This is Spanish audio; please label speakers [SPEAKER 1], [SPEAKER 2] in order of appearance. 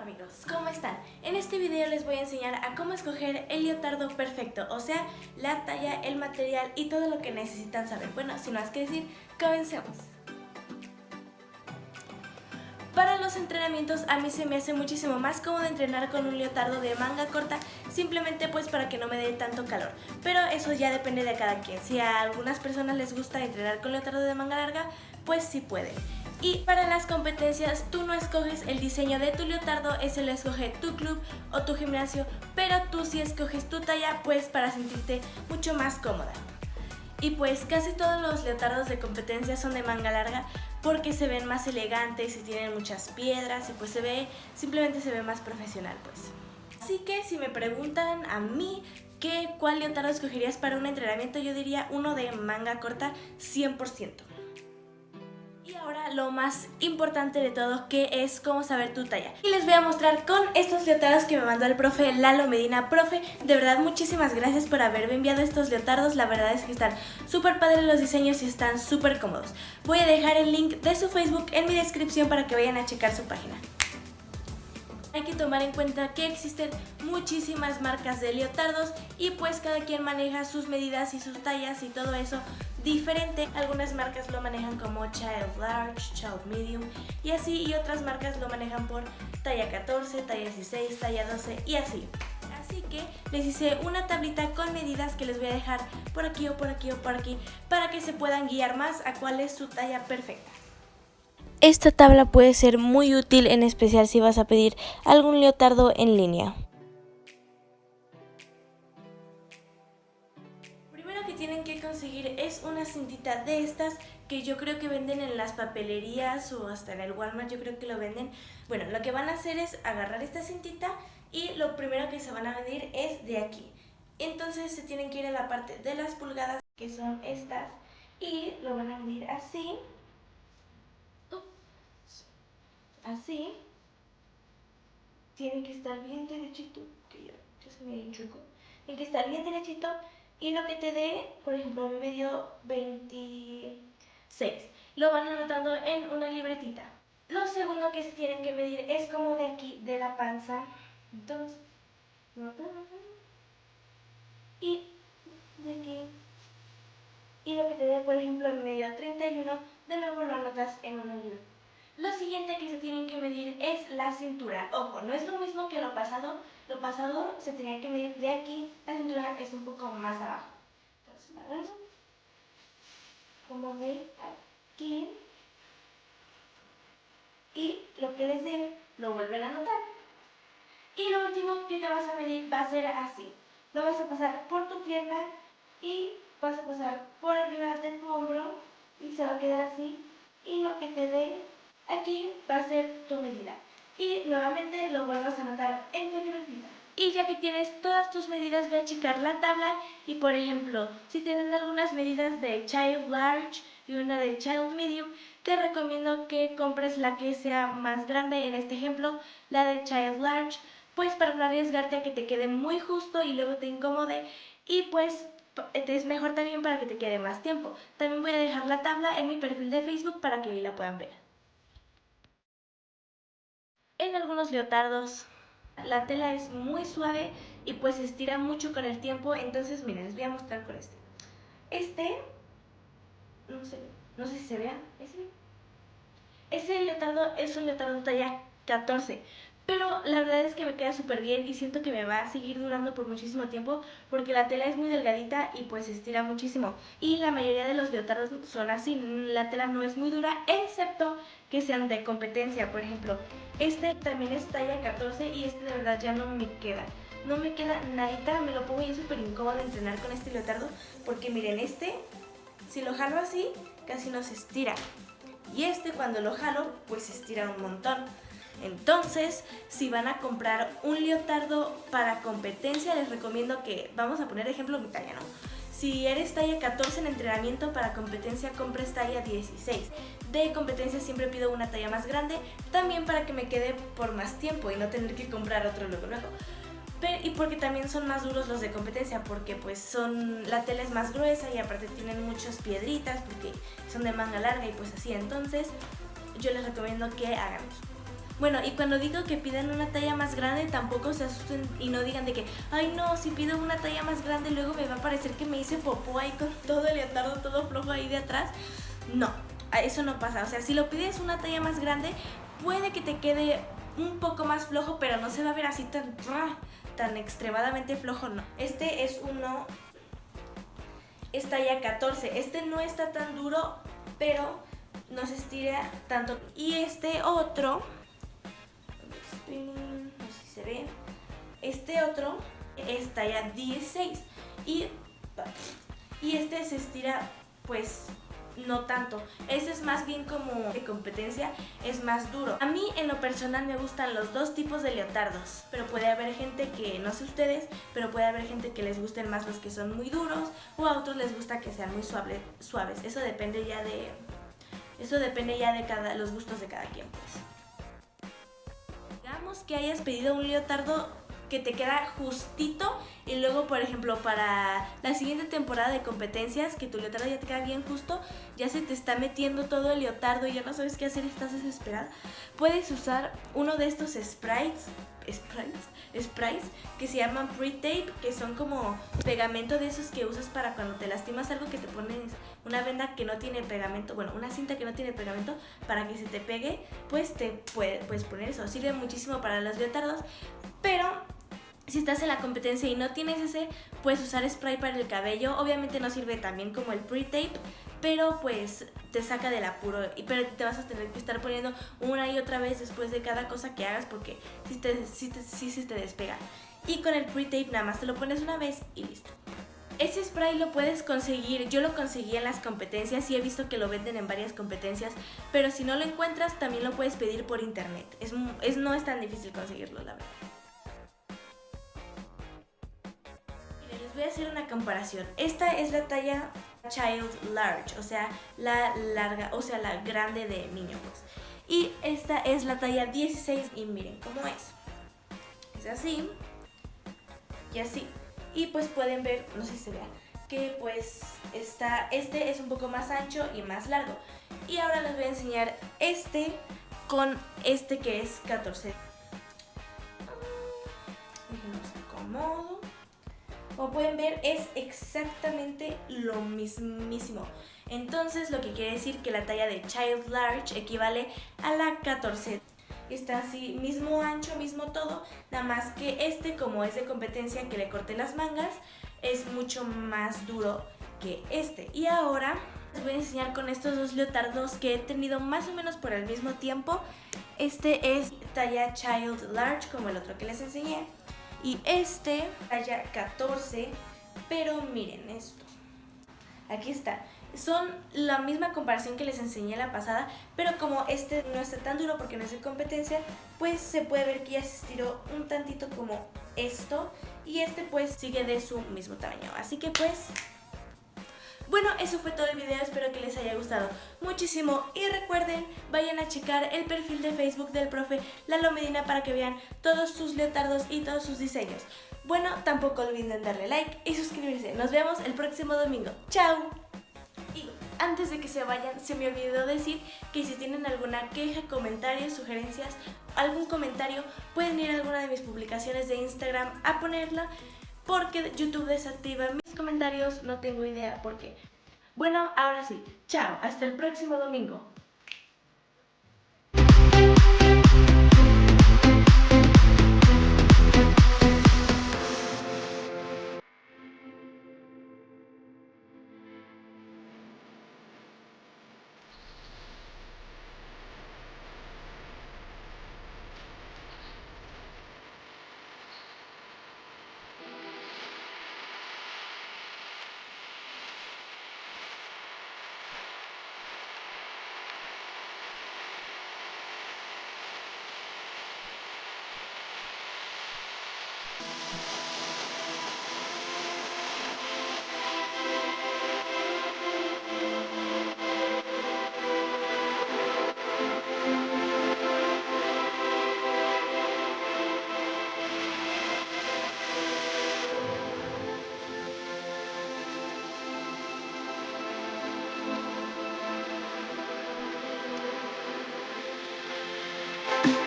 [SPEAKER 1] Hola amigos, ¿cómo están? En este video les voy a enseñar a cómo escoger el leotardo perfecto, o sea, la talla, el material y todo lo que necesitan saber. Bueno, sin más que decir, comencemos. Para los entrenamientos a mí se me hace muchísimo más cómodo entrenar con un leotardo de manga corta, simplemente pues para que no me dé tanto calor. Pero eso ya depende de cada quien. Si a algunas personas les gusta entrenar con leotardo de manga larga, pues sí pueden. Y para las competencias tú no escoges el diseño de tu leotardo, ese lo escoge tu club o tu gimnasio, pero tú sí escoges tu talla pues para sentirte mucho más cómoda. Y pues casi todos los leotardos de competencia son de manga larga porque se ven más elegantes y tienen muchas piedras y pues simplemente se ve más profesional pues. Así que si me preguntan a mí cuál leotardo escogerías para un entrenamiento, yo diría uno de manga corta 100%. Y ahora lo más importante de todo, que es cómo saber tu talla. Y les voy a mostrar con estos leotardos que me mandó el profe Lalo Medina. Profe, de verdad muchísimas gracias por haberme enviado estos leotardos. La verdad es que están súper padres los diseños y están súper cómodos. Voy a dejar el link de su Facebook en mi descripción para que vayan a checar su página. Hay que tomar en cuenta que existen muchísimas marcas de leotardos y pues cada quien maneja sus medidas y sus tallas y todo eso diferente. Algunas marcas lo manejan como Child Large, Child Medium y así, y otras marcas lo manejan por talla 14, talla 16, talla 12 y así. Así que les hice una tablita con medidas que les voy a dejar por aquí o por aquí o por aquí para que se puedan guiar más a cuál es su talla perfecta. Esta tabla puede ser muy útil, en especial si vas a pedir algún leotardo en línea. Primero que tienen que conseguir es una cintita de estas que yo creo que venden en las papelerías o hasta en el Walmart, yo creo que lo venden. Bueno, lo que van a hacer es agarrar esta cintita y lo primero que se van a medir es de aquí. Entonces se tienen que ir a la parte de las pulgadas, que son estas, y lo van a medir así. Así, tiene que estar bien derechito, que ya se me enchucó. Tiene que estar bien derechito y lo que te dé, por ejemplo, me dio 26. Lo van anotando en una libretita. Lo segundo que se tienen que medir es como de aquí, de la panza. Entonces, y de aquí. Y lo que te dé, por ejemplo, me dio 31, de nuevo lo anotas en una libreta. Lo siguiente que se tienen que medir es la cintura. Ojo, no es lo mismo que lo pasado. Lo pasado se tenía que medir de aquí, la cintura es un poco más abajo. Entonces, como ven, aquí. Y lo que les dé, lo vuelven a anotar. Y lo último que te vas a medir va a ser así. Lo vas a pasar por tu pierna y vas a pasar por arriba de tu hombro y se va a quedar así. Y lo que te dé aquí va a ser tu medida. Y nuevamente lo vuelvas a anotar en tu libretita. Y ya que tienes todas tus medidas, ve a checar la tabla y, por ejemplo, si tienes algunas medidas de Child Large y una de Child Medium, te recomiendo que compres la que sea más grande, en este ejemplo, la de Child Large, pues para no arriesgarte a que te quede muy justo y luego te incomode, y pues es mejor también para que te quede más tiempo. También voy a dejar la tabla en mi perfil de Facebook para que ahí la puedan ver. En algunos leotardos la tela es muy suave y pues se estira mucho con el tiempo, entonces miren, les voy a mostrar con este. No sé si se vea, ese leotardo es un leotardo talla 14, pero la verdad es que me queda súper bien y siento que me va a seguir durando por muchísimo tiempo porque la tela es muy delgadita y pues se estira muchísimo. Y la mayoría de los leotardos son así, la tela no es muy dura, excepto que sean de competencia. Por ejemplo, este también es talla 14 y este de verdad ya no me queda. No me queda nadita, me lo pongo y es súper incómodo entrenar con este leotardo porque miren, si lo jalo así, casi no se estira. Y cuando lo jalo, pues se estira un montón. Entonces, si van a comprar un leotardo para competencia, les recomiendo que, vamos a poner ejemplo mi talla, ¿no? Si eres talla 14 en entrenamiento, para competencia compres talla 16. De competencia siempre pido una talla más grande, también para que me quede por más tiempo y no tener que comprar otro luego. Y porque también son más duros los de competencia, porque pues la tela es más gruesa y aparte tienen muchas piedritas porque son de manga larga y pues así. Entonces yo les recomiendo que hagan eso. Bueno, y cuando digo que pidan una talla más grande, tampoco se asusten y no digan de que, ay no, si pido una talla más grande luego me va a parecer que me hice popó ahí con todo el leotardo todo flojo ahí de atrás. No, eso no pasa. O sea, si lo pides una talla más grande, puede que te quede un poco más flojo, pero no se va a ver así tan extremadamente flojo, no. Este es talla 14. Este no está tan duro, pero no se estira tanto. Y este otro, no sé si se ve, este otro es talla 16 y este se estira pues no tanto. Este es más bien como de competencia, es más duro. A mí en lo personal me gustan los dos tipos de leotardos, pero puede haber gente que, no sé ustedes, pero puede haber gente que les gusten más los que son muy duros o a otros les gusta que sean muy suaves. Eso depende ya de los gustos de cada quien, pues. Digamos que hayas pedido un leotardo que te queda justito y luego, por ejemplo, para la siguiente temporada de competencias, que tu leotardo ya te queda bien justo, ya se te está metiendo todo el leotardo y ya no sabes qué hacer, estás desesperada, puedes usar uno de estos sprays que se llaman pre-tape, que son como pegamento de esos que usas para cuando te lastimas algo, que te pones una venda que no tiene pegamento, bueno, una cinta que no tiene pegamento para que se te pegue, pues te puedes poner eso. Sirve muchísimo para los leotardos, pero si estás en la competencia y no tienes ese, puedes usar spray para el cabello. Obviamente no sirve tan bien como el pre-tape, pero pues te saca del apuro. Pero te vas a tener que estar poniendo una y otra vez después de cada cosa que hagas, porque sí se te despega. Y con el pre-tape nada más te lo pones una vez y listo. Ese spray lo puedes conseguir, yo lo conseguí en las competencias y he visto que lo venden en varias competencias, pero si no lo encuentras también lo puedes pedir por internet. No es tan difícil conseguirlo, la verdad. Les voy a hacer una comparación. Esta es la talla Child Large, o sea, la larga, o sea, la grande de niño, pues. Y esta es la talla 16 y miren cómo es. Es así y así. Y pues pueden ver, no sé si se vea, que pues este es un poco más ancho y más largo. Y ahora les voy a enseñar este con este que es 14. Déjenlos acomodo. Como pueden ver, es exactamente lo mismísimo. Entonces, lo que quiere decir que la talla de Child Large equivale a la 14. Está así, mismo ancho, mismo todo, nada más que este, como es de competencia que le corté las mangas, es mucho más duro que este. Y ahora les voy a enseñar con estos dos leotardos que he tenido más o menos por el mismo tiempo. Este es talla Child Large, como el otro que les enseñé. Y este, talla 14, pero miren esto. Aquí está. Son la misma comparación que les enseñé la pasada, pero como este no está tan duro porque no es de competencia, pues se puede ver que ya se estiró un tantito como esto, y este pues sigue de su mismo tamaño. Así que pues, bueno, eso fue todo el video, espero que les haya gustado muchísimo y recuerden, vayan a checar el perfil de Facebook del profe Lalo Medina para que vean todos sus leotardos y todos sus diseños. Bueno, tampoco olviden darle like y suscribirse. Nos vemos el próximo domingo. ¡Chao! Y antes de que se vayan, se me olvidó decir que si tienen alguna queja, comentario, sugerencias, algún comentario, pueden ir a alguna de mis publicaciones de Instagram a ponerla, porque YouTube desactiva mis comentarios, no tengo idea por qué. Bueno, ahora sí, chao, hasta el próximo domingo.